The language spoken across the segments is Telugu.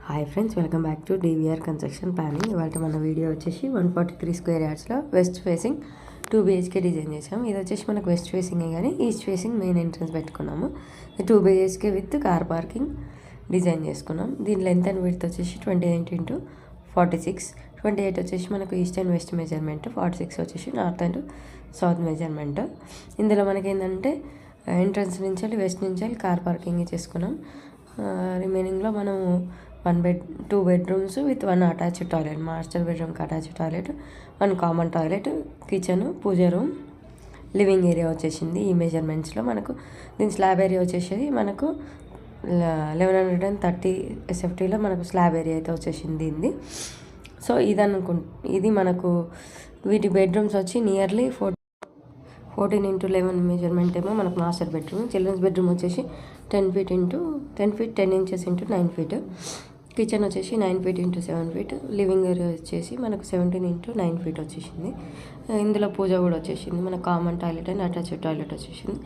Hi friends, welcome back to DVR construction planning. ఇవాళ మన వీడియో వచ్చేసి 143 స్క్వేర్ యార్డ్స్లో వెస్ట్ ఫేసింగ్ 2 BHK డిజైన్ చేసాం. ఇది వచ్చేసి మనకు వెస్ట్ ఫేసింగే కానీ ఈస్ట్ ఫేసింగ్ మెయిన్ ఎంట్రన్స్ పెట్టుకున్నాము. 2 BHK with car parking design చేసుకున్నాం. దీని లెంత్ అండ్ విడ్త్ వచ్చేసి 28 × 46, 28 వచ్చేసి మనకు ఈస్ట్ అండ్ వెస్ట్ మెజర్మెంట్, 46 వచ్చేసి నార్త్ అండ్ సౌత్ మెజర్మెంట్. ఇందులో మనకి ఏంటంటే ఎంట్రన్స్ నుంచి వెస్ట్ నుంచి కార్ పార్కింగ్ చేసుకున్నాం. రిమైనింగ్లో మనం 2 bedrooms with 1 attached toilet, master బెడ్రూమ్కి attached toilet, 1 common toilet, kitchen, pooja room, living area వచ్చేసింది. ఈ మెజర్మెంట్స్లో మనకు దీని స్లాబ్ ఏరియా వచ్చేసి మనకు 1130 SFTలో మనకు స్లాబ్ ఏరియా అయితే వచ్చేసింది దీనిది. సో ఇది మనకు వీటి బెడ్రూమ్స్ వచ్చి నియర్లీ 14 × 11 మెజర్మెంట్ ఏమో మనకు మాస్టర్ బెడ్రూమ్. చిల్డ్రన్స్ బెడ్రూమ్ వచ్చేసి 10 feet × 10 inches × 9 feet. కిచెన్ వచ్చేసి 9 feet × 7 feet. లివింగ్ ఏరియా వచ్చేసి మనకు 17 × 9 feet వచ్చేసింది. ఇందులో పూజ కూడా వచ్చేసింది. మనకు common toilet and attached toilet వచ్చేసింది.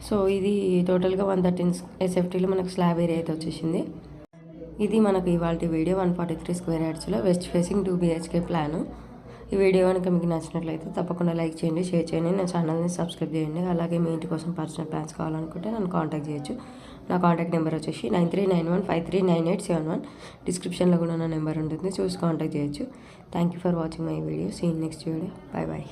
సో ఇది టోటల్గా 113 SFTలో మనకు స్లాబ్ ఏరియా అయితే వచ్చేసింది. ఇది మనకు ఇవాళ వీడియో 143 స్క్వేర్ యార్డ్స్లో వెస్ట్ ఫేసింగ్ 2 BHK ప్లాను. ఈ వీడియో కనుక మీకు నచ్చినట్లయితే తప్పకుండా లైక్ చేయండి, షేర్ చేయండి, నా ఛానల్ని సబ్స్క్రైబ్ చేయండి. అలాగే మీ ఇంటి కోసం పర్సనల్ ప్లాన్స్ కావాలనుకుంటే నన్ను కాంటాక్ట్ చేయొచ్చు. నా కాంటాక్ట్ నెంబర్ వచ్చేసి 9391539871. డిస్క్రిప్షన్లో కూడా నా నెంబర్ ఉంటుంది, చూసి కాంటాక్ట్ చేయొచ్చు. Thank you for watching my video. See in next video. Bye.